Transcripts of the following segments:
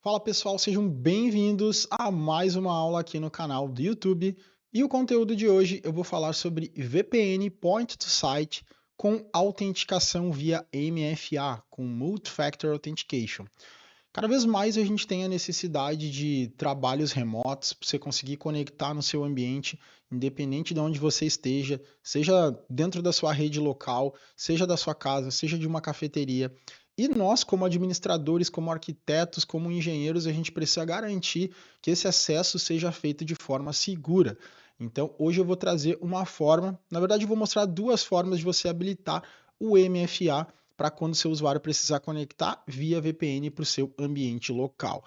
Fala pessoal, sejam bem-vindos a mais uma aula aqui no canal do YouTube. E o conteúdo de hoje eu vou falar sobre VPN Point to Site com autenticação via MFA, com Multi-Factor Authentication. Cada vez mais a gente tem a necessidade de trabalhos remotos, para você conseguir conectar no seu ambiente, independente de onde você esteja, seja dentro da sua rede local, seja da sua casa, seja de uma cafeteria. E nós, como administradores, como arquitetos, como engenheiros, a gente precisa garantir que esse acesso seja feito de forma segura. Então, hoje eu vou trazer uma forma, na verdade, eu vou mostrar duas formas de você habilitar o MFA para quando seu usuário precisar conectar via VPN para o seu ambiente local.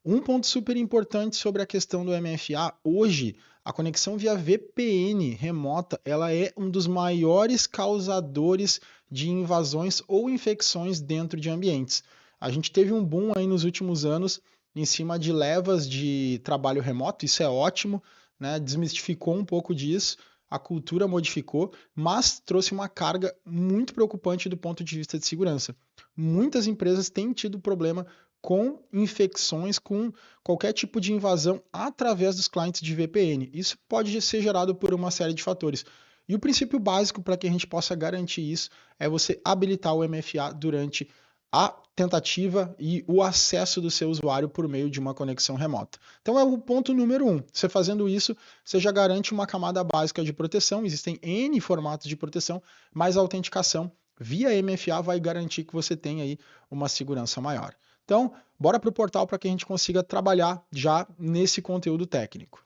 Um ponto super importante sobre a questão do MFA, hoje a conexão via VPN remota, ela é um dos maiores causadores de invasões ou infecções dentro de ambientes. A gente teve um boom aí nos últimos anos em cima de levas de trabalho remoto, isso é ótimo, né? Desmistificou um pouco disso, a cultura modificou, mas trouxe uma carga muito preocupante do ponto de vista de segurança. Muitas empresas têm tido problema com infecções, com qualquer tipo de invasão através dos clientes de VPN. Isso pode ser gerado por uma série de fatores. E o princípio básico para que a gente possa garantir isso é você habilitar o MFA durante a tentativa e o acesso do seu usuário por meio de uma conexão remota. Então é o ponto número 1. Você fazendo isso, você já garante uma camada básica de proteção. Existem N formatos de proteção, mas a autenticação via MFA vai garantir que você tenha aí uma segurança maior. Então, bora para o portal para que a gente consiga trabalhar já nesse conteúdo técnico.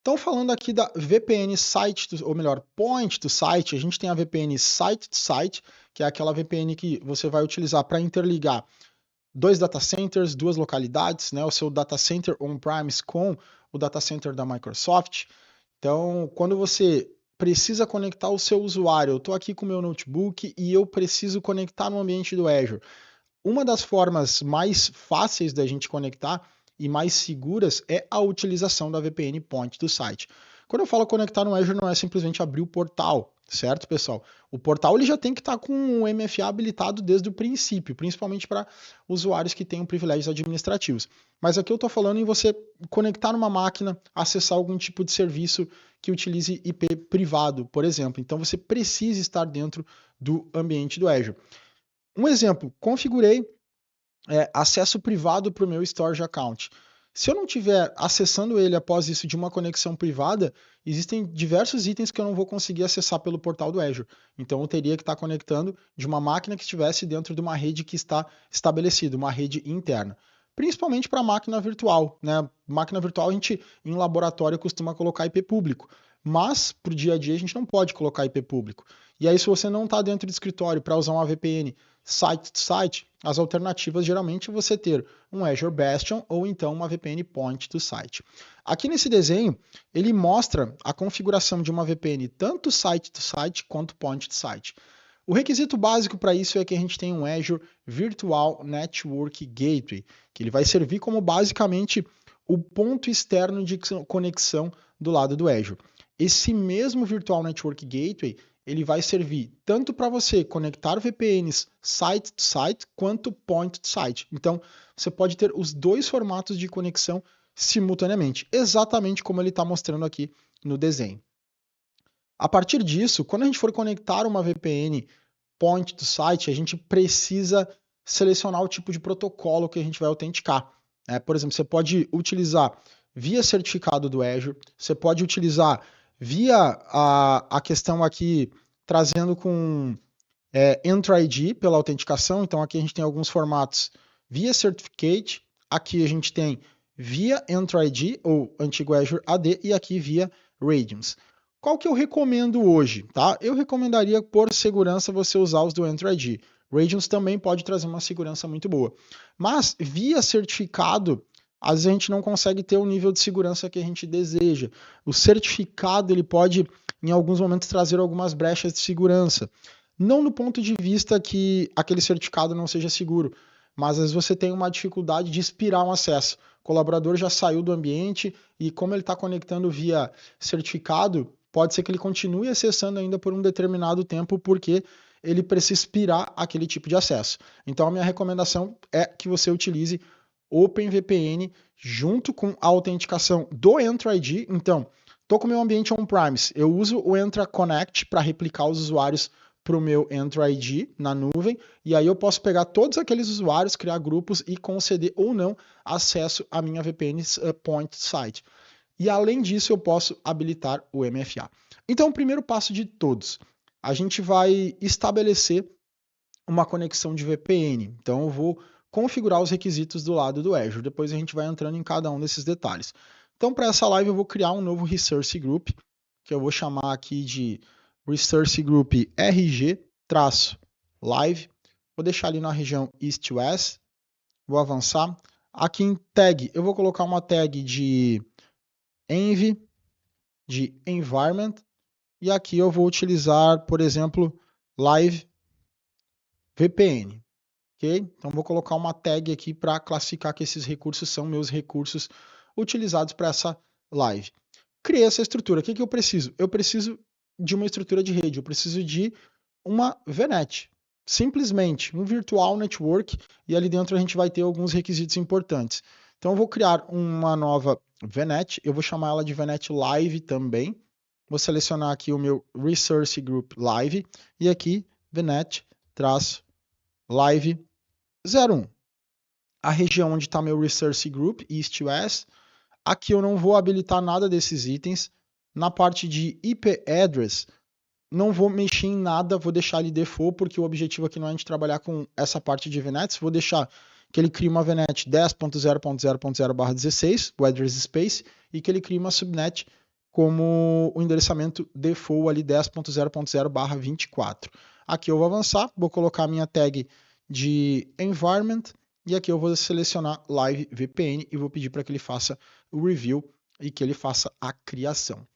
Então, falando aqui da VPN Site, ou melhor, Point to Site, a gente tem a VPN Site to Site, que é aquela VPN que você vai utilizar para interligar dois data centers, duas localidades, né, o seu data center on-premise com o data center da Microsoft. Então, quando você precisa conectar o seu usuário, eu estou aqui com o meu notebook e eu preciso conectar no ambiente do Azure. Uma das formas mais fáceis da gente conectar e mais seguras é a utilização da VPN Point do site. Quando eu falo conectar no Azure, não é simplesmente abrir o portal, certo, pessoal? O portal ele já tem que estar com o MFA habilitado desde o princípio, principalmente para usuários que tenham privilégios administrativos. Mas aqui eu estou falando em você conectar numa máquina, acessar algum tipo de serviço que utilize IP privado, por exemplo. Então você precisa estar dentro do ambiente do Azure. Um exemplo, configurei acesso privado para o meu storage account. Se eu não estiver acessando ele após isso de uma conexão privada, existem diversos itens que eu não vou conseguir acessar pelo portal do Azure. Então eu teria que estar conectando de uma máquina que estivesse dentro de uma rede que está estabelecida, uma rede interna. Principalmente para máquina virtual, né? Máquina virtual a gente em laboratório costuma colocar IP público, mas para o dia a dia a gente não pode colocar IP público. E aí se você não está dentro do escritório para usar uma VPN site to site, as alternativas geralmente é você ter um Azure Bastion ou então uma VPN Point to Site. Aqui nesse desenho, ele mostra a configuração de uma VPN tanto site to site quanto point to site. O requisito básico para isso é que a gente tenha um Azure Virtual Network Gateway, que ele vai servir como basicamente o ponto externo de conexão do lado do Azure. Esse mesmo Virtual Network Gateway ele vai servir tanto para você conectar VPNs site to site quanto point to site. Então, você pode ter os dois formatos de conexão simultaneamente, exatamente como ele está mostrando aqui no desenho. A partir disso, quando a gente for conectar uma VPN point to site, a gente precisa selecionar o tipo de protocolo que a gente vai autenticar. Por exemplo, você pode utilizar via certificado do Azure, você pode utilizar via a questão aqui trazendo com Entra ID pela autenticação. Então aqui a gente tem alguns formatos via Certificate, aqui a gente tem via Entra ID ou antigo Azure AD e aqui via Radiance. Qual que eu recomendo hoje? Tá? Eu recomendaria por segurança você usar os do Entra ID. Radiance também pode trazer uma segurança muito boa. Mas via certificado, às vezes a gente não consegue ter o nível de segurança que a gente deseja. O certificado ele pode, em alguns momentos, trazer algumas brechas de segurança. Não no ponto de vista que aquele certificado não seja seguro, mas às vezes você tem uma dificuldade de expirar um acesso. O colaborador já saiu do ambiente e como ele está conectando via certificado, pode ser que ele continue acessando ainda por um determinado tempo, porque ele precisa expirar aquele tipo de acesso. Então a minha recomendação é que você utilize OpenVPN junto com a autenticação do Entra ID. Então, estou com o meu ambiente on-premise, eu uso o Entra Connect para replicar os usuários para o meu Entra ID na nuvem, e aí eu posso pegar todos aqueles usuários, criar grupos e conceder ou não acesso à minha VPN Point Site. E além disso, eu posso habilitar o MFA. Então, o primeiro passo de todos, a gente vai estabelecer uma conexão de VPN. Então, eu vou configurar os requisitos do lado do Azure. Depois a gente vai entrando em cada um desses detalhes. Então, para essa live, eu vou criar um novo Resource Group, que eu vou chamar aqui de Resource Group RG-Live. Vou deixar ali na região East-West. Vou avançar. Aqui em tag, eu vou colocar uma tag de env, de environment. E aqui eu vou utilizar, por exemplo, live VPN. Okay? Então vou colocar uma tag aqui para classificar que esses recursos são meus recursos utilizados para essa live. Criei essa estrutura. O que eu preciso? Eu preciso de uma estrutura de rede. Eu preciso de uma VNet. Simplesmente um virtual network, e ali dentro a gente vai ter alguns requisitos importantes. Então eu vou criar uma nova VNet. Eu vou chamar ela de VNet Live também. Vou selecionar aqui o meu Resource Group Live e aqui VNet-Live 01. A região onde está meu Resource Group, East West. Aqui eu não vou habilitar nada desses itens. Na parte de IP Address, não vou mexer em nada, vou deixar ele default, porque o objetivo aqui não é a gente trabalhar com essa parte de VNets. Vou deixar que ele crie uma VNet 10.0.0.0/16, o address space, e que ele crie uma subnet como o endereçamento default ali 10.0.0/24. Aqui eu vou avançar, vou colocar a minha tag de environment e aqui eu vou selecionar Live VPN e vou pedir para que ele faça o review e que ele faça a criação.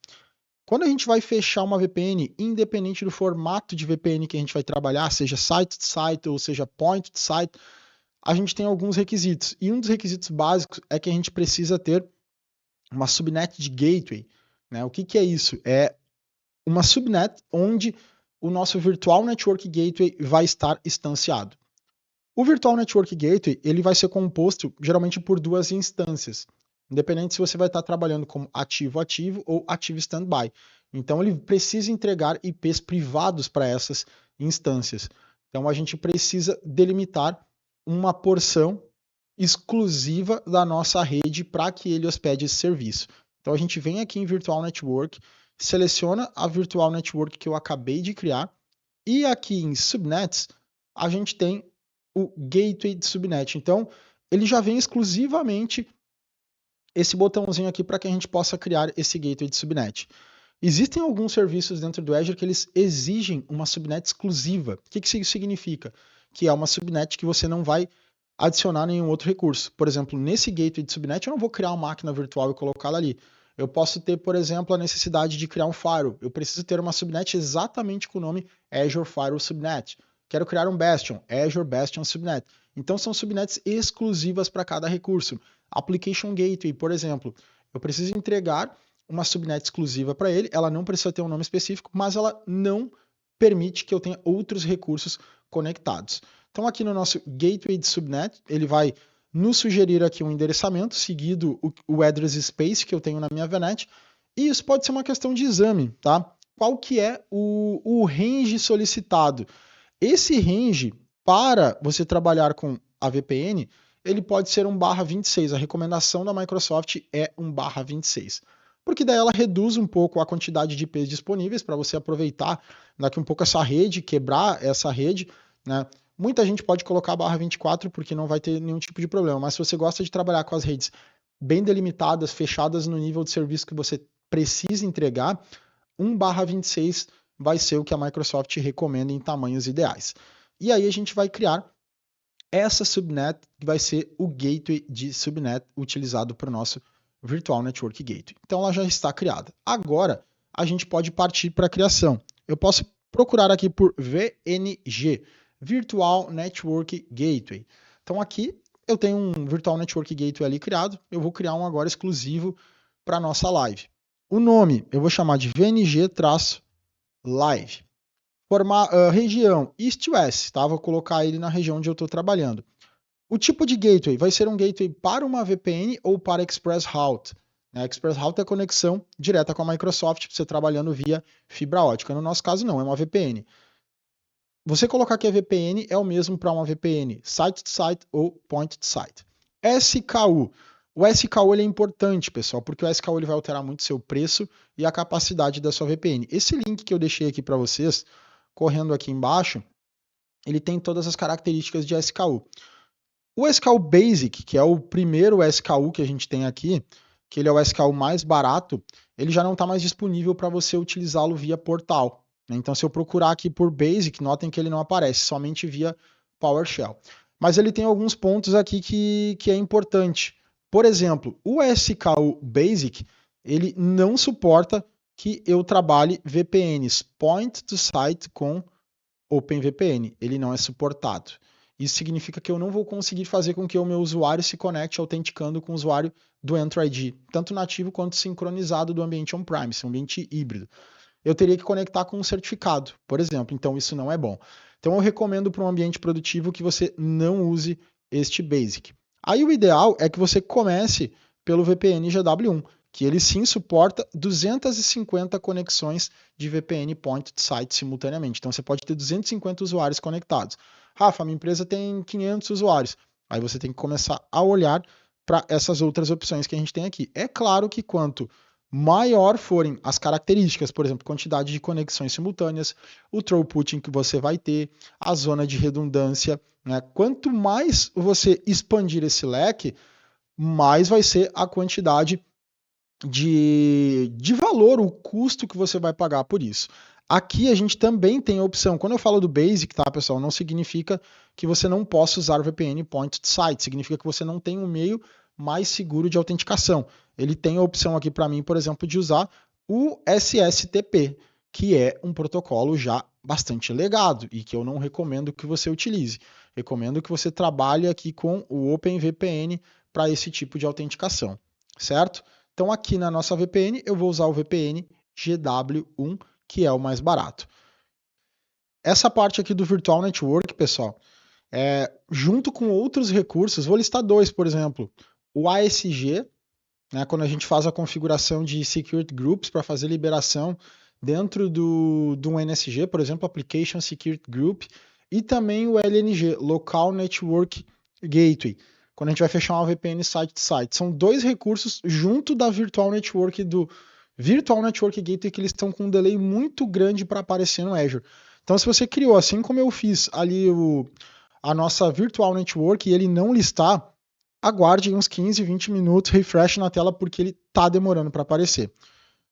Quando a gente vai fechar uma VPN, independente do formato de VPN que a gente vai trabalhar, seja site-to-site ou seja point-to-site, a gente tem alguns requisitos. E um dos requisitos básicos é que a gente precisa ter uma subnet de gateway. Né? O que é isso? É uma subnet onde o nosso Virtual Network Gateway vai estar instanciado. O Virtual Network Gateway ele vai ser composto geralmente por duas instâncias, independente se você vai estar trabalhando como ativo-ativo ou ativo standby. Então ele precisa entregar IPs privados para essas instâncias. Então a gente precisa delimitar uma porção exclusiva da nossa rede para que ele hospede esse serviço. Então a gente vem aqui em Virtual Network, seleciona a Virtual Network que eu acabei de criar e aqui em Subnets a gente tem o Gateway de Subnet. Então ele já vem exclusivamente esse botãozinho aqui para que a gente possa criar esse Gateway de Subnet. Existem alguns serviços dentro do Azure que eles exigem uma subnet exclusiva. O que isso significa? Que é uma subnet que você não vai adicionar nenhum outro recurso. Por exemplo, nesse gateway de subnet, eu não vou criar uma máquina virtual e colocá-la ali. Eu posso ter, por exemplo, a necessidade de criar um firewall. Eu preciso ter uma subnet exatamente com o nome Azure Firewall Subnet. Quero criar um Bastion, Azure Bastion Subnet. Então, são subnets exclusivas para cada recurso. Application Gateway, por exemplo, eu preciso entregar uma subnet exclusiva para ele. Ela não precisa ter um nome específico, mas ela não permite que eu tenha outros recursos conectados. Então aqui no nosso Gateway de Subnet, ele vai nos sugerir aqui um endereçamento, seguido o address space que eu tenho na minha VNet, e isso pode ser uma questão de exame, tá? Qual que é o range solicitado? Esse range, para você trabalhar com a VPN, ele pode ser 1/26. A recomendação da Microsoft é 1/26. Porque daí ela reduz um pouco a quantidade de IPs disponíveis para você aproveitar daqui um pouco essa rede, quebrar essa rede, né? Muita gente pode colocar /24 porque não vai ter nenhum tipo de problema, mas se você gosta de trabalhar com as redes bem delimitadas, fechadas no nível de serviço que você precisa entregar, 1/26 vai ser o que a Microsoft recomenda em tamanhos ideais. E aí a gente vai criar essa subnet que vai ser o gateway de subnet utilizado para o nosso Virtual Network Gateway. Então ela já está criada. Agora a gente pode partir para a criação. Eu posso procurar aqui por VNG, Virtual Network Gateway. Então aqui eu tenho um Virtual Network Gateway ali criado, eu vou criar um agora exclusivo para a nossa live. O nome eu vou chamar de VNG-Live. Região East-West, tá? Vou colocar ele na região onde eu estou trabalhando. O tipo de gateway vai ser um gateway para uma VPN ou para Express Route. Express Route é a conexão direta com a Microsoft, você trabalhando via fibra ótica. No nosso caso, não, é uma VPN. Você colocar que é VPN é o mesmo para uma VPN site-to-site ou point-to-site. SKU. O SKU ele é importante, pessoal, porque o SKU ele vai alterar muito seu preço e a capacidade da sua VPN. Esse link que eu deixei aqui para vocês, correndo aqui embaixo, ele tem todas as características de SKU. O SKU Basic, que é o primeiro SKU que a gente tem aqui, que ele é o SKU mais barato, ele já não está mais disponível para você utilizá-lo via portal. Então, se eu procurar aqui por Basic, notem que ele não aparece, somente via PowerShell. Mas ele tem alguns pontos aqui que é importante. Por exemplo, o SKU Basic, ele não suporta que eu trabalhe VPNs point to site com OpenVPN. Ele não é suportado. Isso significa que eu não vou conseguir fazer com que o meu usuário se conecte autenticando com o usuário do EnterID, tanto nativo quanto sincronizado do ambiente on-premise, um ambiente híbrido. Eu teria que conectar com um certificado, por exemplo, então isso não é bom. Então eu recomendo para um ambiente produtivo que você não use este Basic. Aí o ideal é que você comece pelo VPN GW1, que ele sim suporta 250 conexões de VPN point to site simultaneamente. Então você pode ter 250 usuários conectados. Rafa, minha empresa tem 500 usuários. Aí você tem que começar a olhar para essas outras opções que a gente tem aqui. É claro que quanto maior forem as características, por exemplo, quantidade de conexões simultâneas, o throughput que você vai ter, a zona de redundância, né? Quanto mais você expandir esse leque, mais vai ser a quantidade de valor, o custo que você vai pagar por isso. Aqui a gente também tem a opção, quando eu falo do Basic, tá, pessoal, não significa que você não possa usar o VPN Point to Site, significa que você não tem um meio mais seguro de autenticação. Ele tem a opção aqui para mim, por exemplo, de usar o SSTP, que é um protocolo já bastante legado e que eu não recomendo que você utilize. Recomendo que você trabalhe aqui com o OpenVPN para esse tipo de autenticação, certo? Então aqui na nossa VPN eu vou usar o VPN GW1, que é o mais barato. Essa parte aqui do Virtual Network, pessoal, junto com outros recursos, vou listar dois, por exemplo, o ASG, né, quando a gente faz a configuração de Security Groups para fazer liberação dentro do NSG, por exemplo, Application Security Group, e também o LNG, Local Network Gateway, quando a gente vai fechar uma VPN site-to-site. São dois recursos junto da Virtual Network do Virtual Network Gateway que eles estão com um delay muito grande para aparecer no Azure. Então, se você criou, assim como eu fiz ali a nossa Virtual Network e ele não listar, aguarde uns 15, 20 minutos, refresh na tela porque ele está demorando para aparecer.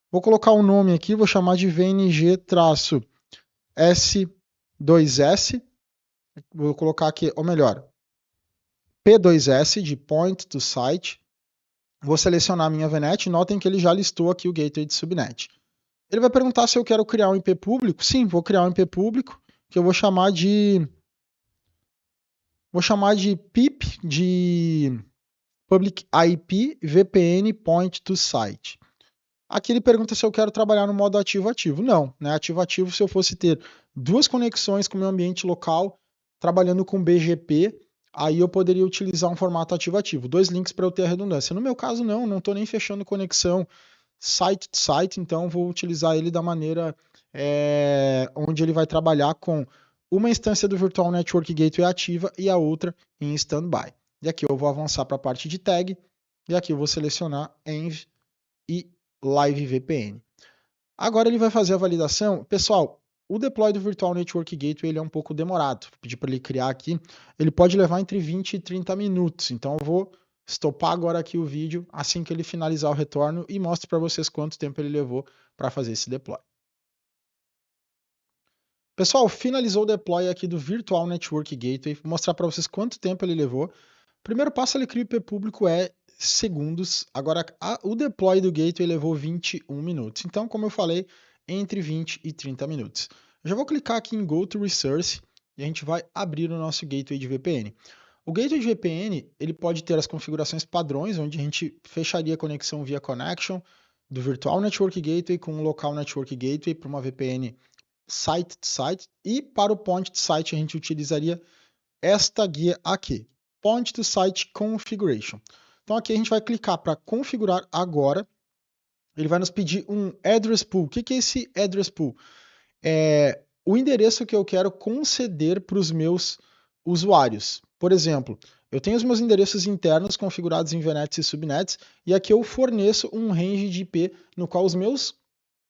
Vou colocar um nome aqui, vou chamar de VNG-S2S. Vou colocar aqui, ou melhor, P2S de Point to Site. Vou selecionar a minha VNet. Notem que ele já listou aqui o gateway de subnet. Ele vai perguntar se eu quero criar um IP público. Sim, vou criar um IP público que eu vou chamar de PIP de Public IP VPN Point to Site. Aqui ele pergunta se eu quero trabalhar no modo ativo-ativo. Não, né? Ativo-ativo, se eu fosse ter duas conexões com o meu ambiente local, trabalhando com BGP, aí eu poderia utilizar um formato ativo-ativo. Dois links para eu ter a redundância. No meu caso, não estou nem fechando conexão site-to-site, então vou utilizar ele da maneira onde ele vai trabalhar com uma instância do Virtual Network Gateway ativa e a outra em standby. E aqui eu vou avançar para a parte de tag, e aqui eu vou selecionar env e Live VPN. Agora ele vai fazer a validação. Pessoal, o deploy do Virtual Network Gateway ele é um pouco demorado. Vou pedir para ele criar aqui. Ele pode levar entre 20 e 30 minutos. Então eu vou stopar agora aqui o vídeo assim que ele finalizar o retorno e mostro para vocês quanto tempo ele levou para fazer esse deploy. Pessoal, finalizou o deploy aqui do Virtual Network Gateway. Vou mostrar para vocês quanto tempo ele levou. O primeiro passo, ele cria o IP público, segundos. Agora, o deploy do gateway levou 21 minutos. Então, como eu falei, entre 20 e 30 minutos. Eu já vou clicar aqui em Go to Resource e a gente vai abrir o nosso gateway de VPN. O gateway de VPN, ele pode ter as configurações padrões, onde a gente fecharia a conexão via connection do Virtual Network Gateway com o Local Network Gateway para uma VPN site to site, e para o point to site a gente utilizaria esta guia aqui, point to site configuration. Então aqui a gente vai clicar para configurar agora. Ele vai nos pedir um address pool. O que é esse address pool? É o endereço que eu quero conceder para os meus usuários. Por exemplo, eu tenho os meus endereços internos configurados em VNets e subnets, e aqui eu forneço um range de IP no qual os meus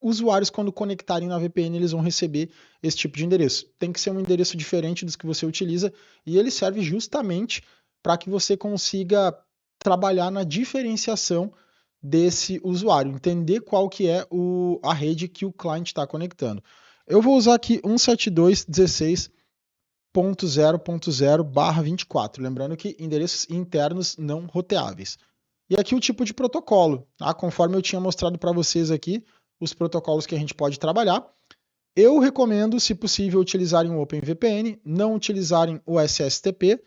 usuários, quando conectarem na VPN, eles vão receber esse tipo de endereço. Tem que ser um endereço diferente dos que você utiliza, e ele serve justamente para que você consiga trabalhar na diferenciação desse usuário, entender qual que é a rede que o cliente está conectando. Eu vou usar aqui 172.16.0.0/24, lembrando que endereços internos não roteáveis. E aqui o tipo de protocolo, tá? Conforme eu tinha mostrado para vocês aqui, os protocolos que a gente pode trabalhar. Eu recomendo, se possível, utilizarem o OpenVPN, não utilizarem o SSTP.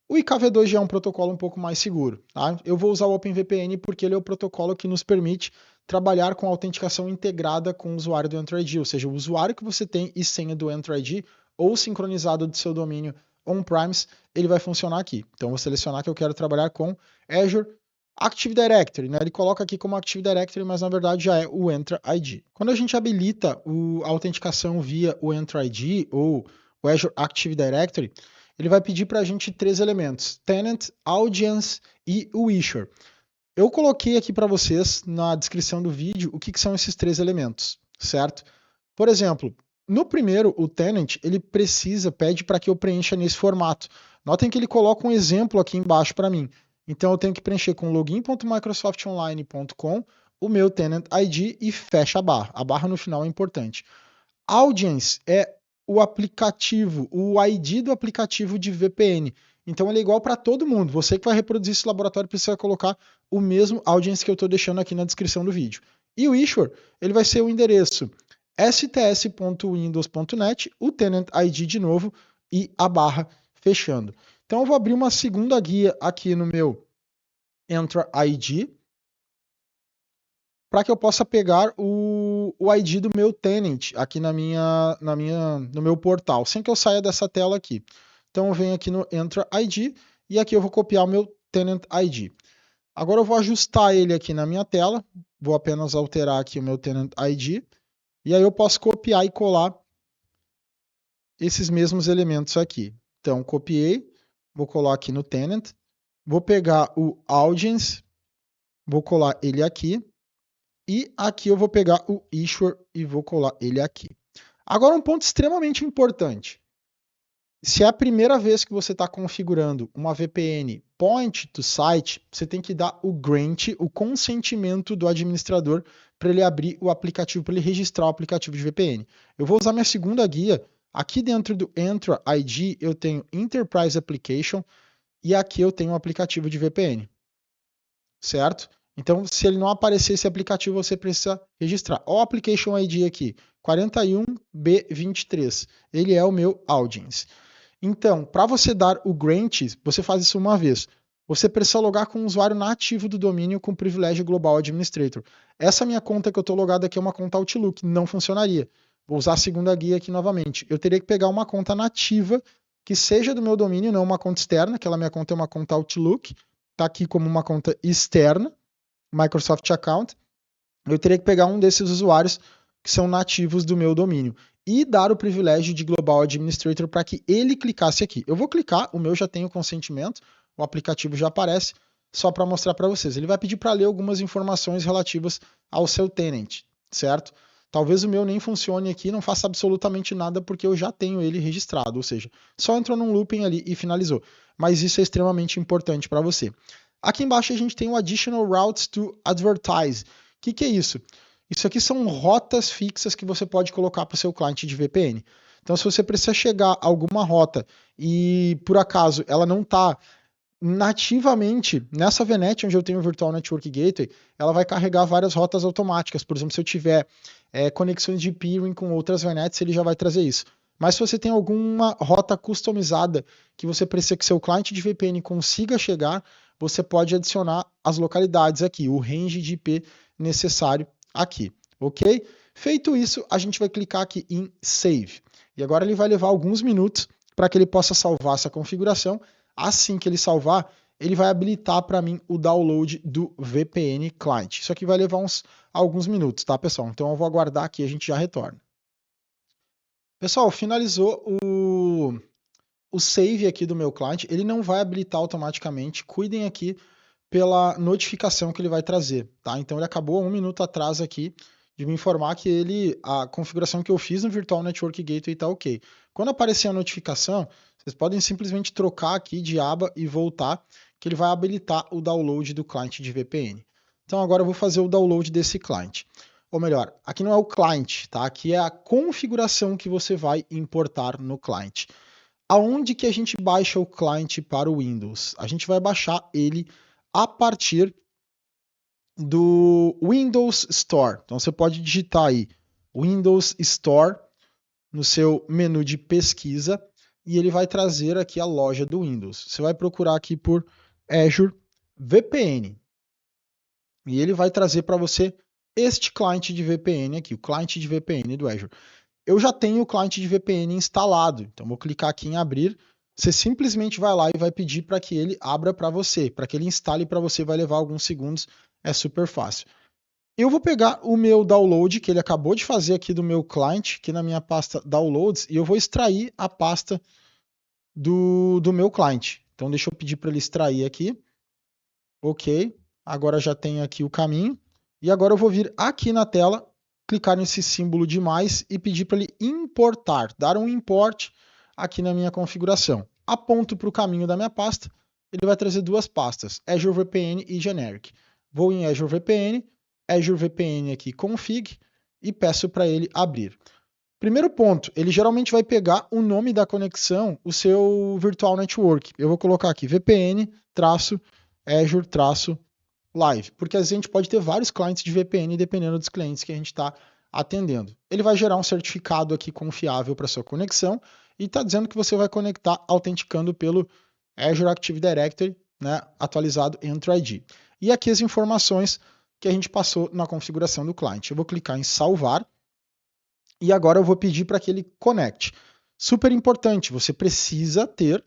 O IKV2 já é um protocolo um pouco mais seguro. Tá? Eu vou usar o OpenVPN porque ele é o protocolo que nos permite trabalhar com autenticação integrada com o usuário do EnterID, ou seja, o usuário que você tem e senha do EnterID ou sincronizado do seu domínio on-premise, ele vai funcionar aqui. Então, vou selecionar que eu quero trabalhar com Azure Active Directory, né? Ele coloca aqui como Active Directory, mas na verdade já é o EnterID. Quando a gente habilita a autenticação via o EnterID ou o Azure Active Directory, ele vai pedir para a gente 3 elementos: Tenant, Audience e o Issuer. Eu coloquei aqui para vocês na descrição do vídeo o que são esses 3 elementos, certo? Por exemplo, no primeiro, o Tenant, ele pede para que eu preencha nesse formato. Notem que ele coloca um exemplo aqui embaixo para mim. Então eu tenho que preencher com login.microsoftonline.com o meu Tenant ID e fecha a barra. A barra no final é importante. Audience é o aplicativo, o ID do aplicativo de VPN. Então ele é igual para todo mundo. Você que vai reproduzir esse laboratório precisa colocar o mesmo audience que eu estou deixando aqui na descrição do vídeo. E o issuer, ele vai ser o endereço sts.windows.net, o tenant ID de novo e a barra fechando. Então eu vou abrir uma segunda guia aqui no meu Entra ID para que eu possa pegar o ID do meu tenant aqui no meu portal, sem que eu saia dessa tela aqui. Então eu venho aqui no Entra ID e aqui eu vou copiar o meu tenant ID. Agora eu vou ajustar ele aqui na minha tela, vou apenas alterar aqui o meu tenant ID, e aí eu posso copiar e colar esses mesmos elementos aqui. Então copiei, vou colar aqui no tenant, vou pegar o audience, vou colar ele aqui, e aqui eu vou pegar o issuer e vou colar ele aqui. Agora um ponto extremamente importante. Se é a primeira vez que você está configurando uma VPN point to site, você tem que dar o grant, o consentimento do administrador para ele abrir o aplicativo, para ele registrar o aplicativo de VPN. Eu vou usar minha segunda guia. Aqui dentro do Entra ID eu tenho Enterprise Application e aqui eu tenho o aplicativo de VPN. Certo? Então, se ele não aparecer esse aplicativo, você precisa registrar. Ó, o Application ID aqui, 41B23. Ele é o meu audience. Então, para você dar o grant, você faz isso uma vez. Você precisa logar com o usuário nativo do domínio com privilégio Global Administrator. Essa minha conta que eu estou logado aqui é uma conta Outlook, não funcionaria. Vou usar a segunda guia aqui novamente. Eu teria que pegar uma conta nativa que seja do meu domínio, não uma conta externa. Aquela minha conta é uma conta Outlook. Está aqui como uma conta externa, Microsoft Account. Eu teria que pegar um desses usuários que são nativos do meu domínio e dar o privilégio de Global Administrator para que ele clicasse aqui. Eu vou clicar, o meu já tem o consentimento, o aplicativo já aparece, só para mostrar para vocês. Ele vai pedir para ler algumas informações relativas ao seu tenant, certo? Talvez o meu nem funcione aqui, não faça absolutamente nada porque eu já tenho ele registrado, ou seja, só entrou num looping ali e finalizou. Mas isso é extremamente importante para você. Aqui embaixo a gente tem o Additional Routes to Advertise. O que é isso? Isso aqui são rotas fixas que você pode colocar para o seu cliente de VPN. Então, se você precisa chegar a alguma rota e, por acaso, ela não está nativamente nessa VNet, onde eu tenho o Virtual Network Gateway, ela vai carregar várias rotas automáticas. Por exemplo, se eu tiver conexões de peering com outras VNets, ele já vai trazer isso. Mas se você tem alguma rota customizada que você precisa que seu cliente de VPN consiga chegar, você pode adicionar as localidades aqui, o range de IP necessário aqui, ok? Feito isso, a gente vai clicar aqui em Save. E agora ele vai levar alguns minutos para que ele possa salvar essa configuração. Assim que ele salvar, ele vai habilitar para mim o download do VPN Client. Isso aqui vai levar alguns minutos, tá, pessoal? Então eu vou aguardar aqui e a gente já retorna. Pessoal, finalizou o save aqui do meu client. Ele não vai habilitar automaticamente. Cuidem aqui pela notificação que ele vai trazer, tá? Então ele acabou 1 minuto atrás aqui de me informar que a configuração que eu fiz no Virtual Network Gateway está ok. Quando aparecer a notificação, vocês podem simplesmente trocar aqui de aba e voltar, que ele vai habilitar o download do client de VPN. Então agora eu vou fazer o download desse client. Ou melhor, aqui não é o client, tá? Aqui é a configuração que você vai importar no client. Aonde que a gente baixa o client para o Windows? A gente vai baixar ele a partir do Windows Store. Então você pode digitar aí Windows Store no seu menu de pesquisa e ele vai trazer aqui a loja do Windows. Você vai procurar aqui por Azure VPN e ele vai trazer para você este cliente de VPN aqui, o cliente de VPN do Azure. Eu já tenho o cliente de VPN instalado, então vou clicar aqui em abrir. Você simplesmente vai lá e vai pedir para que ele abra para você, para que ele instale para você, vai levar alguns segundos, é super fácil. Eu vou pegar o meu download, que ele acabou de fazer aqui do meu client, aqui na minha pasta Downloads, e eu vou extrair a pasta do meu client. Então deixa eu pedir para ele extrair aqui. Ok, agora já tenho aqui o caminho. E agora eu vou vir aqui na tela, clicar nesse símbolo de mais e pedir para ele importar, dar um import aqui na minha configuração. Aponto para o caminho da minha pasta, ele vai trazer duas pastas, Azure VPN e Generic. Vou em Azure VPN aqui, config, e peço para ele abrir. Primeiro ponto, ele geralmente vai pegar o nome da conexão, o seu Virtual Network. Eu vou colocar aqui VPN-Azure-Live, porque às vezes a gente pode ter vários clientes de VPN dependendo dos clientes que a gente está atendendo. Ele vai gerar um certificado aqui confiável para sua conexão e está dizendo que você vai conectar autenticando pelo Azure Active Directory, né, atualizado Enter ID. E aqui as informações que a gente passou na configuração do cliente. Eu vou clicar em salvar e agora eu vou pedir para que ele conecte. Super importante, você precisa ter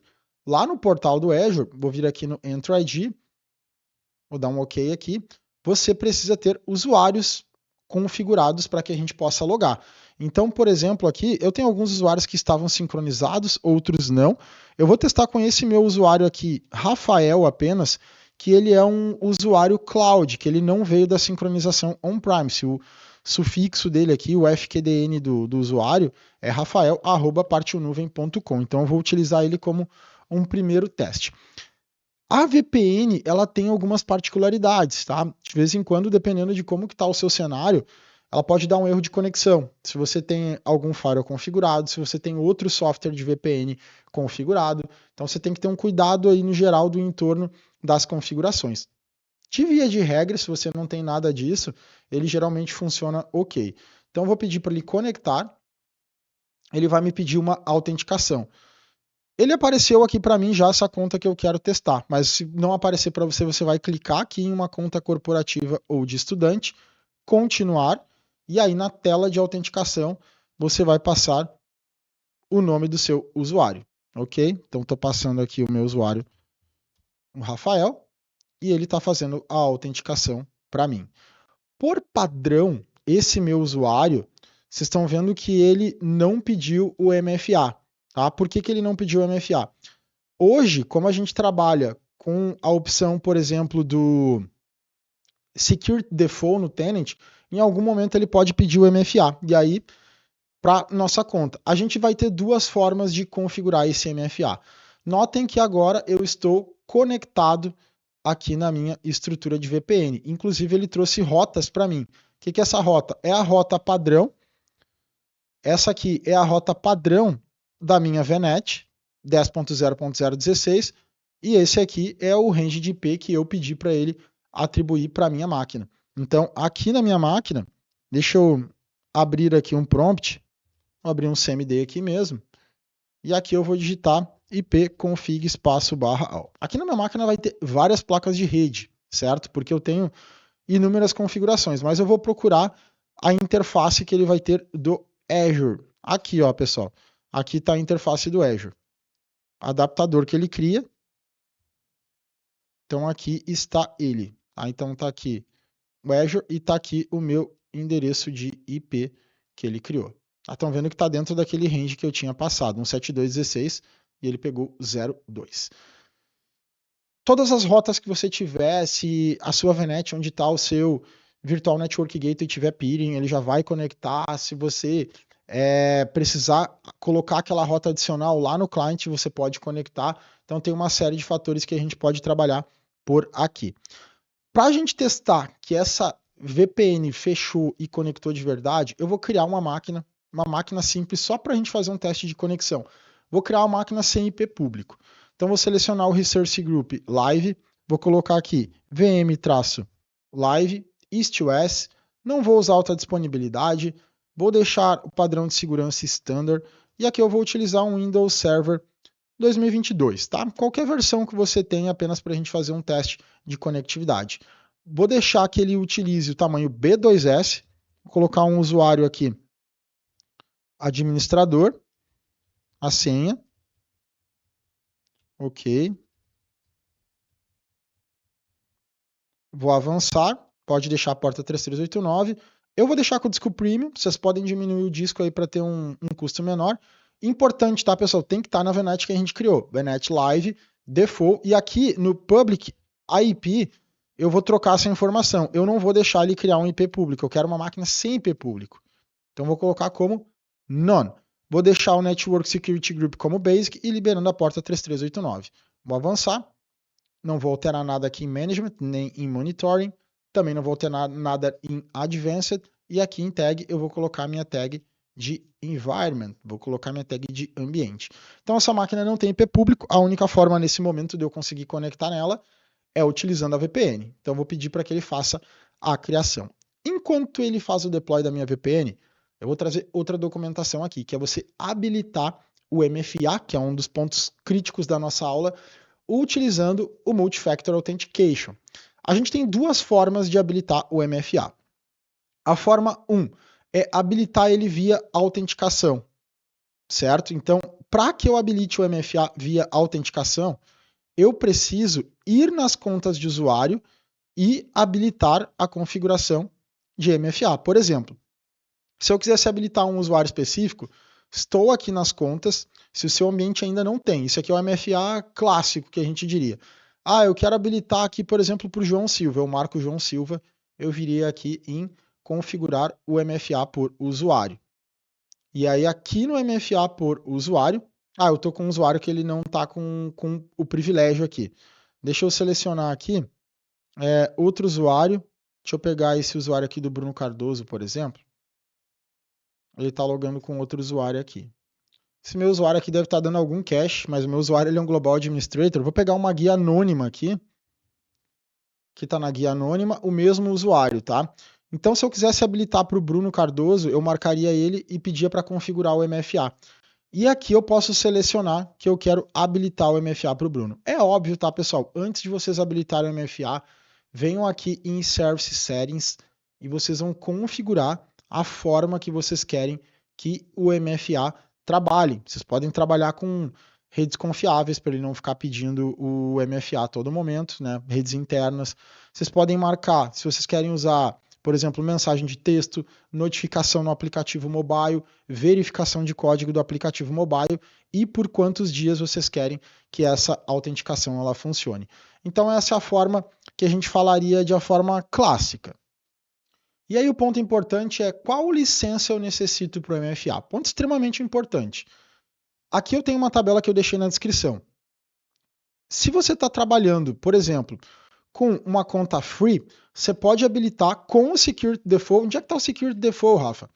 lá no portal do Azure, vou vir aqui no Enter ID, vou dar um OK aqui, você precisa ter usuários configurados para que a gente possa logar. Então, por exemplo, aqui eu tenho alguns usuários que estavam sincronizados, outros não. Eu vou testar com esse meu usuário aqui, Rafael apenas, que ele é um usuário cloud, que ele não veio da sincronização on-premise. O sufixo dele aqui, o FQDN do usuário, é rafael@partionuvem.com. Então eu vou utilizar ele como um primeiro teste. A VPN, ela tem algumas particularidades, tá? De vez em quando, dependendo de como que está o seu cenário, ela pode dar um erro de conexão. Se você tem algum firewall configurado, se você tem outro software de VPN configurado. Então você tem que ter um cuidado aí no geral do entorno das configurações. De via de regra, se você não tem nada disso, ele geralmente funciona ok. Então eu vou pedir para ele conectar, ele vai me pedir uma autenticação. Ele apareceu aqui para mim já essa conta que eu quero testar, mas se não aparecer para você, você vai clicar aqui em uma conta corporativa ou de estudante, continuar, e aí na tela de autenticação você vai passar o nome do seu usuário, ok? Então estou passando aqui o meu usuário, o Rafael, e ele está fazendo a autenticação para mim. Por padrão, esse meu usuário, vocês estão vendo que ele não pediu o MFA. Tá? Por que ele não pediu o MFA? Hoje, como a gente trabalha com a opção, por exemplo, do Secure Default no Tenant, em algum momento ele pode pedir o MFA. E aí, para nossa conta, a gente vai ter duas formas de configurar esse MFA. Notem que agora eu estou conectado aqui na minha estrutura de VPN. Inclusive, ele trouxe rotas para mim. O que é essa rota? É a rota padrão. Essa aqui é a rota padrão da minha VNet, 10.0.016, e esse aqui é o range de IP que eu pedi para ele atribuir para a minha máquina. Então, aqui na minha máquina, deixa eu abrir aqui um prompt, vou abrir um CMD aqui mesmo, e aqui eu vou digitar ipconfig /all. Aqui na minha máquina vai ter várias placas de rede, certo? Porque eu tenho inúmeras configurações, mas eu vou procurar a interface que ele vai ter do Azure. Aqui, ó, pessoal. Aqui está a interface do Azure. Adaptador que ele cria. Então, aqui está ele. Tá? Então, está aqui o Azure e está aqui o meu endereço de IP que ele criou. Estão vendo que está dentro daquele range que eu tinha passado, 172.16, e ele pegou 0.2. Todas as rotas que você tiver, se a sua VNet, onde está o seu Virtual Network Gateway tiver peering, ele já vai conectar. Se você precisar colocar aquela rota adicional lá no cliente, você pode conectar. Então tem uma série de fatores que a gente pode trabalhar por aqui. Para a gente testar que essa VPN fechou e conectou de verdade, eu vou criar uma máquina simples só para a gente fazer um teste de conexão. Vou criar uma máquina sem IP público. Então vou selecionar o Resource Group Live, vou colocar aqui VM-Live, East-West, não vou usar alta disponibilidade, vou deixar o padrão de segurança Standard, e aqui eu vou utilizar um Windows Server 2022, tá? Qualquer versão que você tenha, apenas para a gente fazer um teste de conectividade. Vou deixar que ele utilize o tamanho B2S, vou colocar um usuário aqui, administrador, a senha, ok. Vou avançar, pode deixar a porta 3389. Eu vou deixar com o disco premium, vocês podem diminuir o disco aí para ter um custo menor. Importante, tá, pessoal? Tem que estar na VNet que a gente criou. VNet Live, Default. E aqui no Public IP, eu vou trocar essa informação. Eu não vou deixar ele criar um IP público. Eu quero uma máquina sem IP público. Então, vou colocar como None. Vou deixar o Network Security Group como Basic e liberando a porta 3389. Vou avançar. Não vou alterar nada aqui em Management, nem em Monitoring. Também não vou alterar nada em Advanced. E aqui em Tag, eu vou colocar minha tag de Environment. Vou colocar minha tag de Ambiente. Então, essa máquina não tem IP público. A única forma, nesse momento, de eu conseguir conectar nela é utilizando a VPN. Então, vou pedir para que ele faça a criação. Enquanto ele faz o deploy da minha VPN, eu vou trazer outra documentação aqui, que é você habilitar o MFA, que é um dos pontos críticos da nossa aula, utilizando o Multi-Factor Authentication. A gente tem duas formas de habilitar o MFA. A forma 1 é habilitar ele via autenticação, certo? Então, para que eu habilite o MFA via autenticação, eu preciso ir nas contas de usuário e habilitar a configuração de MFA. Por exemplo, se eu quisesse habilitar um usuário específico, estou aqui nas contas, se o seu ambiente ainda não tem. Isso aqui é o MFA clássico, que a gente diria. Ah, eu quero habilitar aqui, por exemplo, para o João Silva. Eu marco o João Silva, eu viria aqui em configurar o MFA por usuário. E aí aqui no MFA por usuário, eu estou com um usuário que ele não está com o privilégio aqui. Deixa eu selecionar aqui outro usuário. Deixa eu pegar esse usuário aqui do Bruno Cardoso, por exemplo. Ele está logando com outro usuário aqui. Esse meu usuário aqui deve estar dando algum cache, mas o meu usuário ele é um Global Administrator. Vou pegar uma guia anônima aqui, que está na guia anônima, o mesmo usuário, tá? Então, se eu quisesse habilitar para o Bruno Cardoso, eu marcaria ele e pedia para configurar o MFA. E aqui eu posso selecionar que eu quero habilitar o MFA para o Bruno. É óbvio, tá, pessoal? Antes de vocês habilitarem o MFA, venham aqui em Service Settings e vocês vão configurar a forma que vocês querem que o MFA trabalhe. Vocês podem trabalhar com redes confiáveis para ele não ficar pedindo o MFA a todo momento, né? Redes internas. Vocês podem marcar, se vocês querem usar, por exemplo, mensagem de texto, notificação no aplicativo mobile, verificação de código do aplicativo mobile e por quantos dias vocês querem que essa autenticação ela funcione. Então essa é a forma que a gente falaria de a forma clássica. E aí o ponto importante é qual licença eu necessito para o MFA. Ponto extremamente importante. Aqui eu tenho uma tabela que eu deixei na descrição. Se você está trabalhando, por exemplo, com uma conta free, você pode habilitar com o Security Default. Onde é que está o Security Default, Rafa?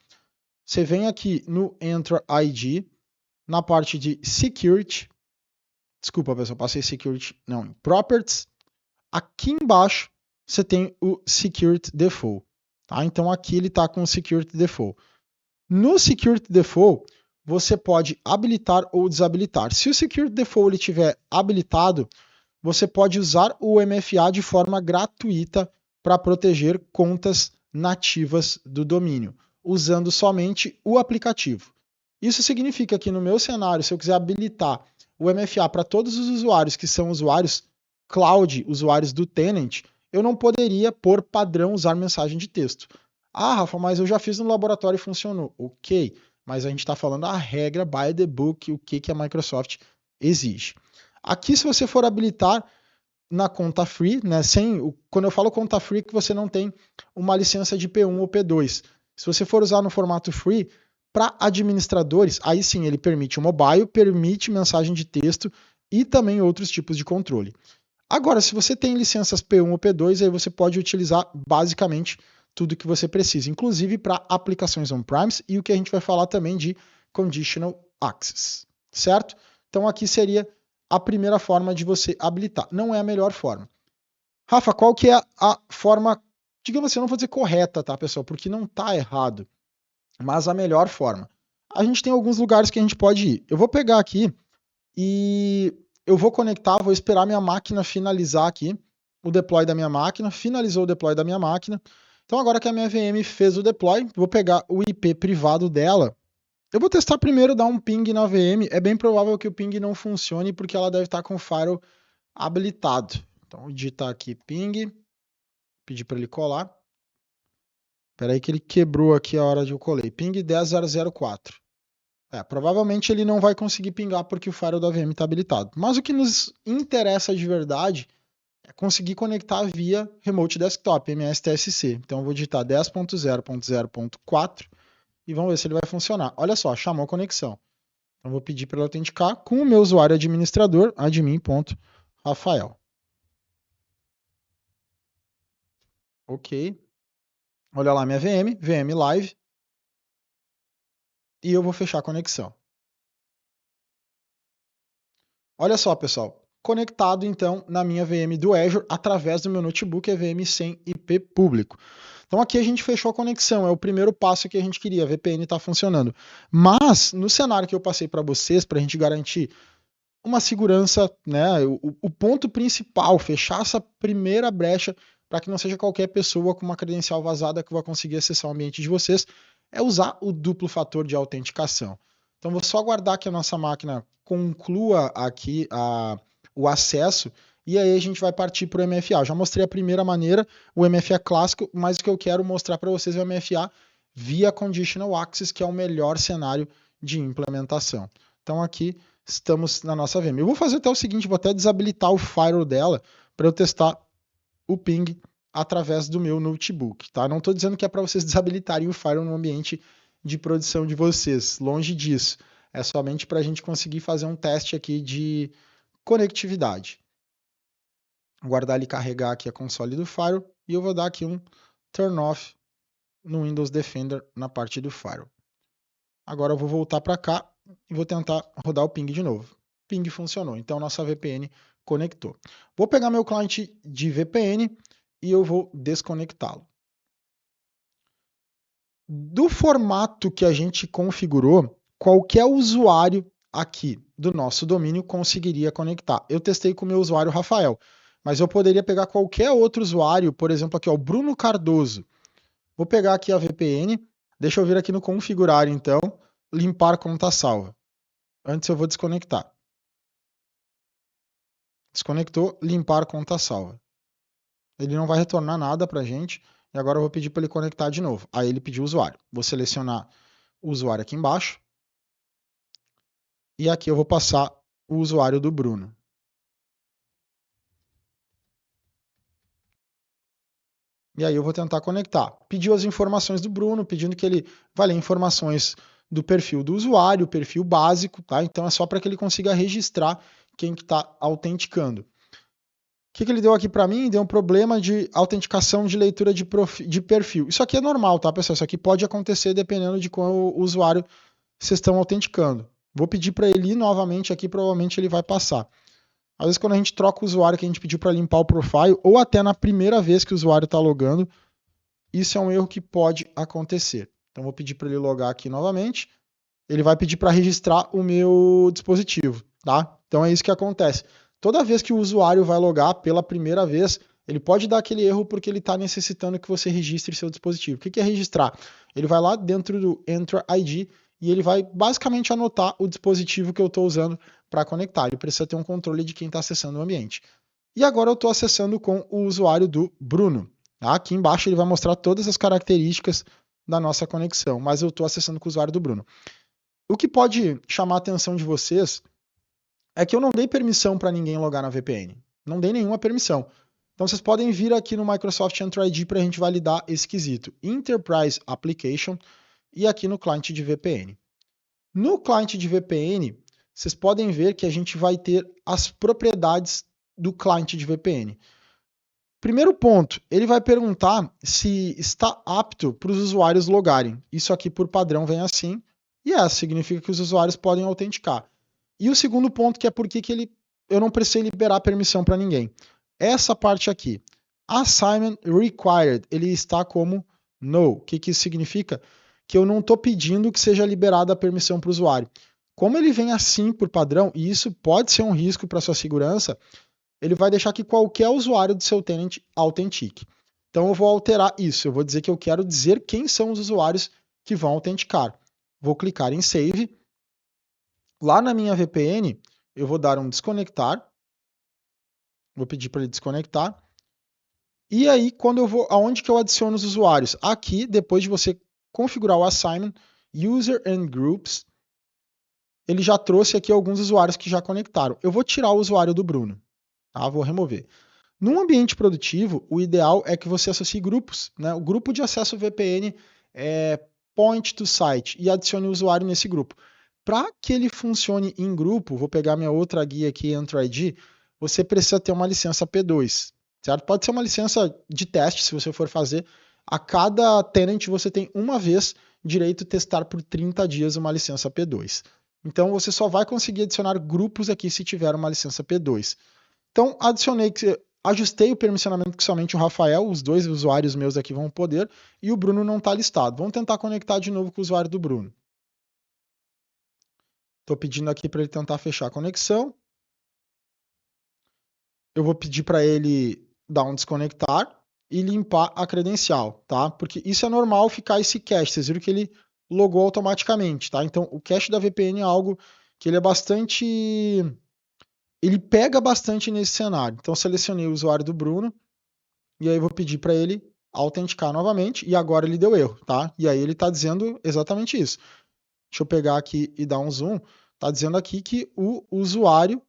Você vem aqui no Enter ID, na parte de Security. Desculpa, pessoal, passei Security. Não, Properties. Aqui embaixo você tem o Security Default. Tá? Então aqui ele está com o Security Default. No Security Default, você pode habilitar ou desabilitar. Se o Security Default ele estiver habilitado, você pode usar o MFA de forma gratuita para proteger contas nativas do domínio, usando somente o aplicativo. Isso significa que no meu cenário, se eu quiser habilitar o MFA para todos os usuários que são usuários cloud, usuários do tenant, eu não poderia, por padrão, usar mensagem de texto. Ah, Rafa, mas eu já fiz no laboratório e funcionou. Ok, mas a gente está falando a regra by the book, o que a Microsoft exige. Aqui, se você for habilitar na conta free, né, quando eu falo conta free, que você não tem uma licença de P1 ou P2. Se você for usar no formato free, para administradores, aí sim ele permite o mobile, permite mensagem de texto e também outros tipos de controle. Agora, se você tem licenças P1 ou P2, aí você pode utilizar basicamente tudo que você precisa, inclusive para aplicações on-premise e o que a gente vai falar também de conditional access, certo? Então aqui seria a primeira forma de você habilitar. Não é a melhor forma. Rafa, qual que é a forma, digamos assim, eu não vou dizer correta, tá, pessoal? Porque não está errado, mas a melhor forma. A gente tem alguns lugares que a gente pode ir. Eu vou pegar aqui e eu vou conectar, vou esperar minha máquina finalizar aqui o deploy da minha máquina, finalizou o deploy da minha máquina. Então agora que a minha VM fez o deploy, vou pegar o IP privado dela. Eu vou testar primeiro, dar um ping na VM. É bem provável que o ping não funcione porque ela deve estar com o firewall habilitado. Então vou digitar aqui ping, pedir para ele colar. Espera aí que ele quebrou aqui a hora de eu colei. Ping 10004. Provavelmente ele não vai conseguir pingar porque o firewall da VM está habilitado. Mas o que nos interessa de verdade é conseguir conectar via Remote Desktop, MSTSC. Então eu vou digitar 10.0.0.4 e vamos ver se ele vai funcionar. Olha só, chamou a conexão. Então eu vou pedir para ele autenticar com o meu usuário administrador, admin.rafael. Ok. Olha lá minha VM Live. E eu vou fechar a conexão. Olha só, pessoal. Conectado, então, na minha VM do Azure através do meu notebook EVM sem IP público. Então aqui a gente fechou a conexão, é o primeiro passo que a gente queria, a VPN está funcionando. Mas, no cenário que eu passei para vocês, para a gente garantir uma segurança, né, o ponto principal, fechar essa primeira brecha para que não seja qualquer pessoa com uma credencial vazada que vai conseguir acessar o ambiente de vocês, é usar o duplo fator de autenticação. Então vou só aguardar que a nossa máquina conclua aqui o acesso e aí a gente vai partir para o MFA. Eu já mostrei a primeira maneira, o MFA clássico, mas o que eu quero mostrar para vocês é o MFA via Conditional Access, que é o melhor cenário de implementação. Então aqui estamos na nossa VM. Eu vou fazer até o seguinte, vou até desabilitar o firewall dela para eu testar o ping através do meu notebook, tá? Não estou dizendo que é para vocês desabilitarem o firewall no ambiente de produção de vocês, longe disso. É somente para a gente conseguir fazer um teste aqui de conectividade. Vou guardar ele carregar aqui a console do firewall e eu vou dar aqui um turn off no Windows Defender na parte do firewall. Agora eu vou voltar para cá e vou tentar rodar o ping de novo. Ping funcionou, então nossa VPN conectou. Vou pegar meu cliente de VPN e eu vou desconectá-lo. Do formato que a gente configurou, qualquer usuário aqui do nosso domínio conseguiria conectar. Eu testei com o meu usuário Rafael, mas eu poderia pegar qualquer outro usuário, por exemplo, aqui, ó, o Bruno Cardoso. Vou pegar aqui a VPN, deixa eu vir aqui no configurar, então, limpar conta salva. Antes eu vou desconectar. Desconectou, limpar conta salva. Ele não vai retornar nada para a gente. E agora eu vou pedir para ele conectar de novo. Aí ele pediu o usuário. Vou selecionar o usuário aqui embaixo. E aqui eu vou passar o usuário do Bruno. E aí eu vou tentar conectar. Pediu as informações do Bruno, pedindo que ele vai ler informações do perfil do usuário, perfil básico, tá? Então é só para que ele consiga registrar quem que está autenticando. O que ele deu aqui para mim? Deu um problema de autenticação de leitura de perfil. Isso aqui é normal, tá, pessoal? Isso aqui pode acontecer dependendo de qual usuário vocês estão autenticando. Vou pedir para ele ir novamente aqui, provavelmente ele vai passar. Às vezes quando a gente troca o usuário que a gente pediu para limpar o profile, ou até na primeira vez que o usuário está logando, isso é um erro que pode acontecer. Então vou pedir para ele logar aqui novamente. Ele vai pedir para registrar o meu dispositivo, tá? Então é isso que acontece. Toda vez que o usuário vai logar pela primeira vez, Ele pode dar aquele erro porque ele está necessitando que você registre seu dispositivo. O que é registrar? Ele vai lá dentro do Entra ID e ele vai basicamente anotar o dispositivo que eu estou usando para conectar. Ele precisa ter um controle de quem está acessando o ambiente. E agora eu estou acessando com o usuário do Bruno. Tá? Aqui embaixo ele vai mostrar todas as características da nossa conexão, mas eu estou acessando com o usuário do Bruno. O que pode chamar a atenção de vocês é que eu não dei permissão para ninguém logar na VPN. Não dei nenhuma permissão. Então vocês podem vir aqui no Microsoft Entra ID para a gente validar esse quesito. Enterprise Application e aqui no cliente de VPN. No cliente de VPN, vocês podem ver que a gente vai ter as propriedades do cliente de VPN. Primeiro ponto, ele vai perguntar se está apto para os usuários logarem. Isso aqui por padrão vem assim, e significa que os usuários podem autenticar. E o segundo ponto que é porque eu não precisei liberar permissão para ninguém. Essa parte aqui, Assignment Required, ele está como No. O que isso significa? Que eu não estou pedindo que seja liberada a permissão para o usuário. Como ele vem assim por padrão, e isso pode ser um risco para sua segurança, ele vai deixar que qualquer usuário do seu tenant autentique. Então eu vou alterar isso, eu vou dizer que eu quero dizer quem são os usuários que vão autenticar. Vou clicar em Save. Lá na minha VPN, eu vou dar um desconectar. Vou pedir para ele desconectar. E aí, aonde que eu adiciono os usuários? Aqui, depois de você configurar o assignment, User and Groups, ele já trouxe aqui alguns usuários que já conectaram. Eu vou tirar o usuário do Bruno. Tá? Vou remover. Num ambiente produtivo, o ideal é que você associe grupos. Né? O grupo de acesso VPN é Point to Site e adicione o usuário nesse grupo. Para que ele funcione em grupo, vou pegar minha outra guia aqui, Entra ID, você precisa ter uma licença P2, certo? Pode ser uma licença de teste, se você for fazer. A cada tenant você tem uma vez direito a testar por 30 dias uma licença P2. Então você só vai conseguir adicionar grupos aqui se tiver uma licença P2. Então ajustei o permissionamento que somente o Rafael, os dois usuários meus aqui vão poder, e o Bruno não está listado. Vamos tentar conectar de novo com o usuário do Bruno. Estou pedindo aqui para ele tentar fechar a conexão. Eu vou pedir para ele dar um desconectar e limpar a credencial, tá? Porque isso é normal ficar esse cache. Vocês viram que ele logou automaticamente, tá? Então, o cache da VPN é algo que ele é bastante... Ele pega bastante nesse cenário. Então, selecionei o usuário do Bruno e aí vou pedir para ele autenticar novamente e agora ele deu erro, tá? E aí ele está dizendo exatamente isso. Deixa eu pegar aqui e dar um zoom. Está dizendo aqui que o usuário,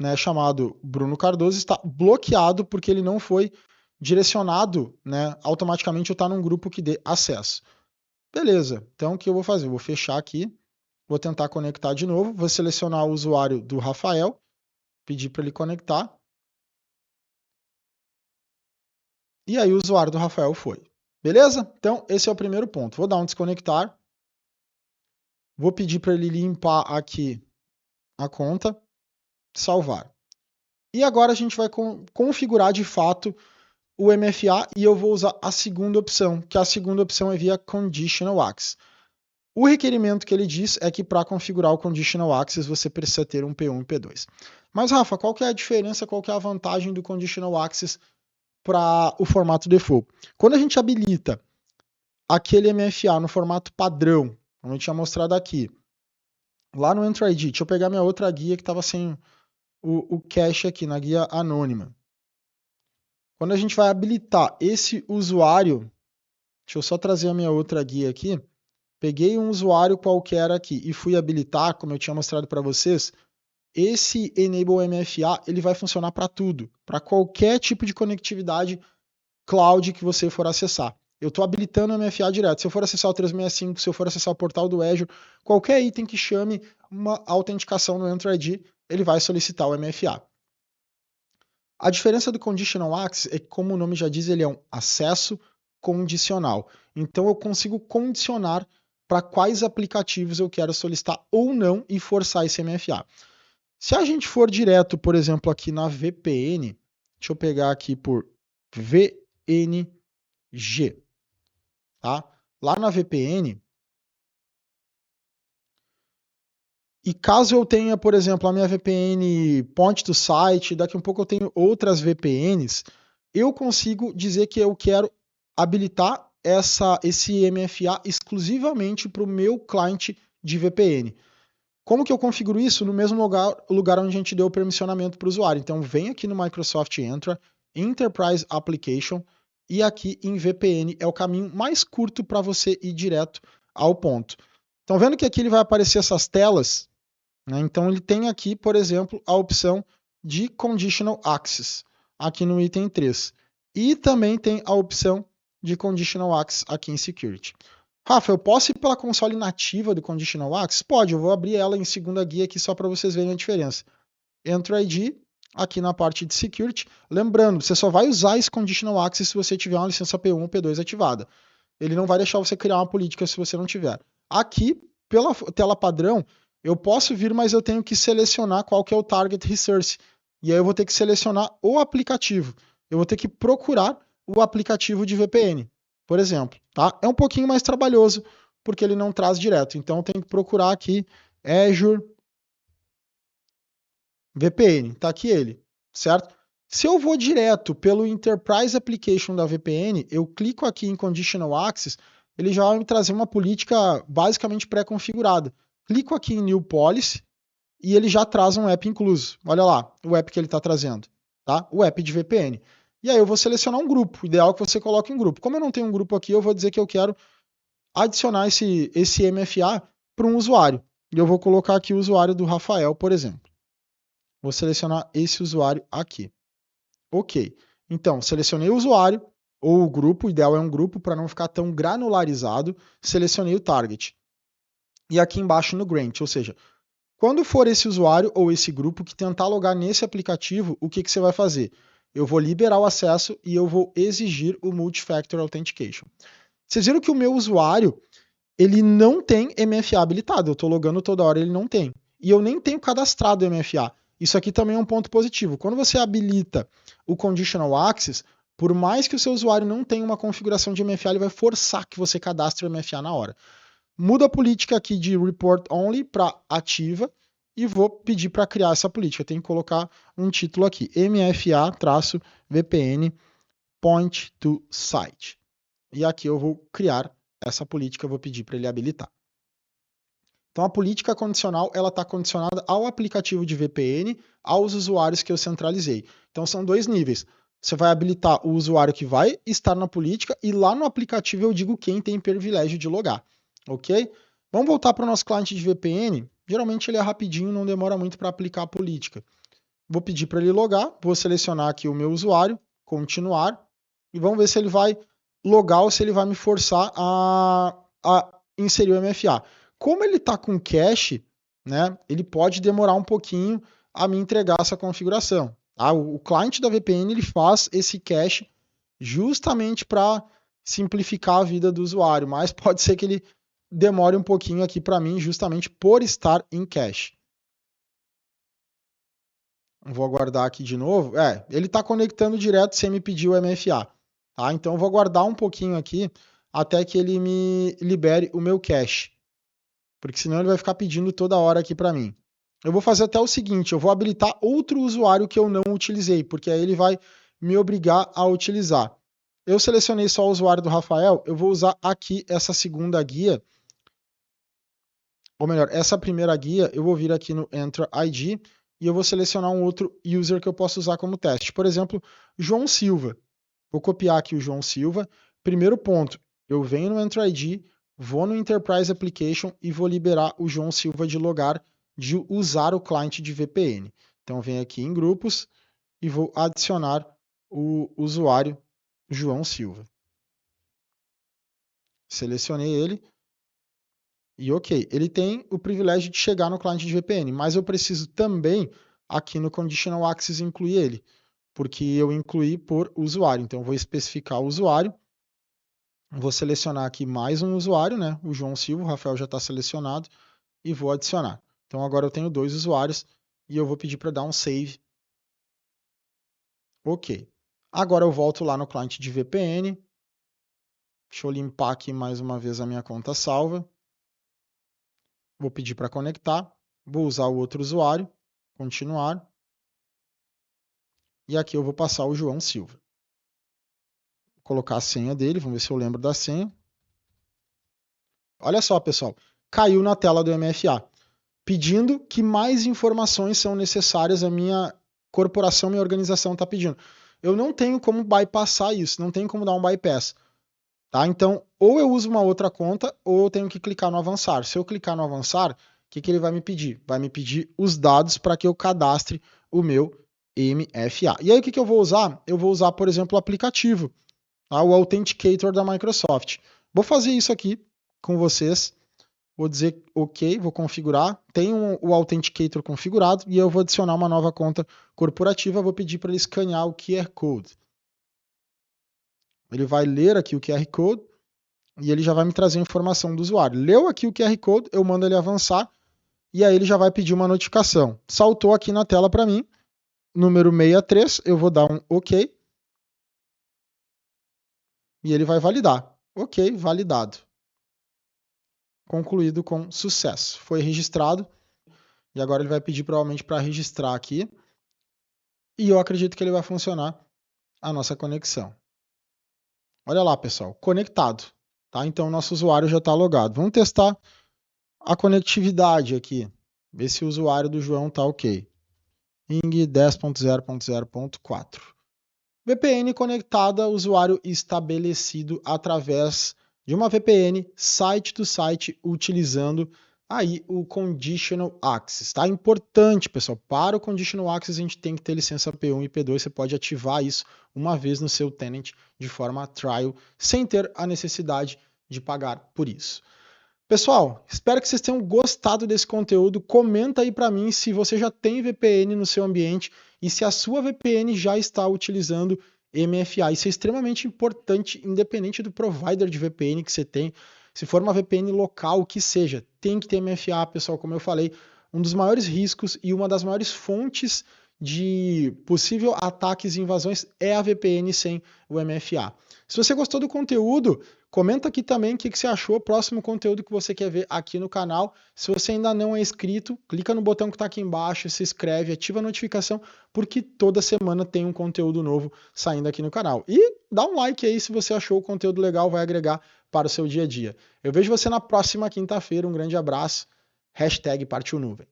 né, chamado Bruno Cardoso, está bloqueado porque ele não foi direcionado, né, automaticamente ou está num grupo que dê acesso. Beleza, então o que eu vou fazer? Eu vou fechar aqui, vou tentar conectar de novo, vou selecionar o usuário do Rafael, pedir para ele conectar. E aí o usuário do Rafael foi. Beleza? Então esse é o primeiro ponto. Vou dar um desconectar. Vou pedir para ele limpar aqui a conta, salvar. E agora a gente vai configurar de fato o MFA e eu vou usar a segunda opção, que a segunda opção é via Conditional Access. O requerimento que ele diz é que para configurar o Conditional Access você precisa ter um P1 e P2. Mas Rafa, qual que é a diferença, qual que é a vantagem do Conditional Access para o formato default? Quando a gente habilita aquele MFA no formato padrão, como eu tinha mostrado aqui, lá no Entra ID, deixa eu pegar minha outra guia que estava sem o cache aqui, na guia anônima. Quando a gente vai habilitar esse usuário, deixa eu só trazer a minha outra guia aqui, peguei um usuário qualquer aqui e fui habilitar, como eu tinha mostrado para vocês, esse Enable MFA ele vai funcionar para tudo, para qualquer tipo de conectividade cloud que você for acessar. Eu estou habilitando o MFA direto. Se eu for acessar o 365, se eu for acessar o portal do Azure, qualquer item que chame uma autenticação no Entra ID, ele vai solicitar o MFA. A diferença do Conditional Access é que, como o nome já diz, ele é um acesso condicional. Então eu consigo condicionar para quais aplicativos eu quero solicitar ou não e forçar esse MFA. Se a gente for direto, por exemplo, aqui na VPN, deixa eu pegar aqui por VNG, tá? Lá na VPN, E caso eu tenha, por exemplo, a minha VPN Point to Site, daqui a um pouco eu tenho outras VPNs, eu consigo dizer que eu quero habilitar esse MFA exclusivamente para o meu cliente de VPN. Como que eu configuro isso? No mesmo lugar onde a gente deu o permissionamento para o usuário. Então, vem aqui no Microsoft Entra, Enterprise Application, e aqui em VPN é o caminho mais curto para você ir direto ao ponto. Estão vendo que aqui ele vai aparecer essas telas? Né? Então, ele tem aqui, por exemplo, a opção de Conditional Access, aqui no item 3. E também tem a opção de Conditional Access aqui em Security. Rafa, eu posso ir pela console nativa do Conditional Access? Pode, eu vou abrir ela em segunda guia aqui só para vocês verem a diferença. Enter ID, aqui na parte de Security. Lembrando, você só vai usar esse Conditional Access se você tiver uma licença P1 ou P2 ativada. Ele não vai deixar você criar uma política se você não tiver. Aqui, pela tela padrão, eu posso vir, mas eu tenho que selecionar qual que é o Target Resource. E aí eu vou ter que selecionar o aplicativo. Eu vou ter que procurar o aplicativo de VPN, por exemplo. Tá? É um pouquinho mais trabalhoso, porque ele não traz direto. Então, eu tenho que procurar aqui Azure VPN. Está aqui ele, certo? Se eu vou direto pelo Enterprise Application da VPN, eu clico aqui em Conditional Access, ele já vai me trazer uma política basicamente pré-configurada. Clico aqui em New Policy e ele já traz um app incluso. Olha lá, o app que ele está trazendo, tá? O app de VPN. E aí eu vou selecionar um grupo. O ideal é que você coloque um grupo. Como eu não tenho um grupo aqui, eu vou dizer que eu quero adicionar esse MFA para um usuário. E eu vou colocar aqui o usuário do Rafael, por exemplo. Vou selecionar esse usuário aqui. Ok. Então, selecionei o usuário ou o grupo, o ideal é um grupo para não ficar tão granularizado. Selecionei o target. E aqui embaixo no grant, ou seja, quando for esse usuário ou esse grupo que tentar logar nesse aplicativo, o que você vai fazer? Eu vou liberar o acesso e eu vou exigir o Multi-Factor Authentication. Vocês viram que o meu usuário, ele não tem MFA habilitado. Eu estou logando toda hora, ele não tem. E eu nem tenho cadastrado o MFA. Isso aqui também é um ponto positivo. Quando você habilita o Conditional Access, por mais que o seu usuário não tenha uma configuração de MFA, ele vai forçar que você cadastre o MFA na hora. Muda a política aqui de Report Only para ativa e vou pedir para criar essa política. Tem que colocar um título aqui, MFA-VPN Point to Site. E aqui eu vou criar essa política, eu vou pedir para ele habilitar. Então a política condicional, ela está condicionada ao aplicativo de VPN, aos usuários que eu centralizei. Então são dois níveis. Você vai habilitar o usuário que vai estar na política e lá no aplicativo eu digo quem tem privilégio de logar, ok? Vamos voltar para o nosso cliente de VPN. Geralmente ele é rapidinho, não demora muito para aplicar a política. Vou pedir para ele logar, vou selecionar aqui o meu usuário, continuar, e vamos ver se ele vai logar ou se ele vai me forçar a inserir o MFA. Como ele está com cache, né, ele pode demorar um pouquinho a me entregar essa configuração. Tá? O cliente da VPN ele faz esse cache justamente para simplificar a vida do usuário, mas pode ser que ele demore um pouquinho aqui para mim, justamente por estar em cache. Vou aguardar aqui de novo. Ele está conectando direto sem me pedir o MFA. Tá? Então eu vou aguardar um pouquinho aqui até que ele me libere o meu cache. Porque senão ele vai ficar pedindo toda hora aqui para mim. Eu vou fazer até o seguinte, eu vou habilitar outro usuário que eu não utilizei, porque aí ele vai me obrigar a utilizar. Eu selecionei só o usuário do Rafael, eu vou usar aqui essa segunda guia, ou melhor, essa primeira guia, eu vou vir aqui no Enter ID e eu vou selecionar um outro user que eu posso usar como teste. Por exemplo, João Silva. Vou copiar aqui o João Silva. Primeiro ponto, eu venho no Enter ID, vou no Enterprise Application e vou liberar o João Silva de logar, de usar o cliente de VPN. Então, venho aqui em grupos e vou adicionar o usuário João Silva. Selecionei ele. E ok, ele tem o privilégio de chegar no cliente de VPN, mas eu preciso também, aqui no Conditional Access, incluir ele, porque eu incluí por usuário. Então, eu vou especificar o usuário, vou selecionar aqui mais um usuário, né? O João Silva, o Rafael já está selecionado, e vou adicionar. Então, agora eu tenho dois usuários e eu vou pedir para dar um save. Ok. Agora eu volto lá no cliente de VPN. Deixa eu limpar aqui mais uma vez a minha conta salva. Vou pedir para conectar. Vou usar o outro usuário, continuar. E aqui eu vou passar o João Silva. Vou colocar a senha dele, vamos ver se eu lembro da senha. Olha só, pessoal, caiu na tela do MFA, pedindo que mais informações são necessárias, a minha corporação, minha organização está pedindo. Eu não tenho como bypassar isso, não tenho como dar um bypass. Tá? Então, ou eu uso uma outra conta, ou eu tenho que clicar no avançar. Se eu clicar no avançar, o que ele vai me pedir? Vai me pedir os dados para que eu cadastre o meu MFA. E aí, o que eu vou usar? Eu vou usar, por exemplo, o aplicativo, tá? O Authenticator da Microsoft. Vou fazer isso aqui com vocês. Vou dizer OK, vou configurar. Tenho o Authenticator configurado e eu vou adicionar uma nova conta corporativa. Vou pedir para ele escanear o QR Code. Ele vai ler aqui o QR Code e ele já vai me trazer a informação do usuário. Leu aqui o QR Code, eu mando ele avançar e aí ele já vai pedir uma notificação. Saltou aqui na tela para mim, número 63, eu vou dar um OK e ele vai validar. OK, validado. Concluído com sucesso. Foi registrado e agora ele vai pedir provavelmente para registrar aqui e eu acredito que ele vai funcionar a nossa conexão. Olha lá, pessoal, conectado. Tá? Então, nosso usuário já está logado. Vamos testar a conectividade aqui. Ver se o usuário do João está ok. Ing 10.0.0.4. VPN conectada, usuário estabelecido através de uma VPN site-to-site utilizando aí o Conditional Access. Tá? Importante, pessoal, para o Conditional Access a gente tem que ter licença P1 e P2, você pode ativar isso uma vez no seu tenant de forma trial, sem ter a necessidade de pagar por isso. Pessoal, espero que vocês tenham gostado desse conteúdo. Comenta aí para mim se você já tem VPN no seu ambiente e se a sua VPN já está utilizando MFA. Isso é extremamente importante, independente do provider de VPN que você tem. Se for uma VPN local, o que seja, tem que ter MFA, pessoal. Como eu falei, um dos maiores riscos e uma das maiores fontes de possível ataques e invasões é a VPN sem o MFA. Se você gostou do conteúdo, comenta aqui também o que você achou, o próximo conteúdo que você quer ver aqui no canal. Se você ainda não é inscrito, clica no botão que está aqui embaixo, se inscreve, ativa a notificação, porque toda semana tem um conteúdo novo saindo aqui no canal. E dá um like aí se você achou o conteúdo legal, vai agregar para o seu dia a dia. Eu vejo você na próxima quinta-feira, um grande abraço, #partiu nuvem.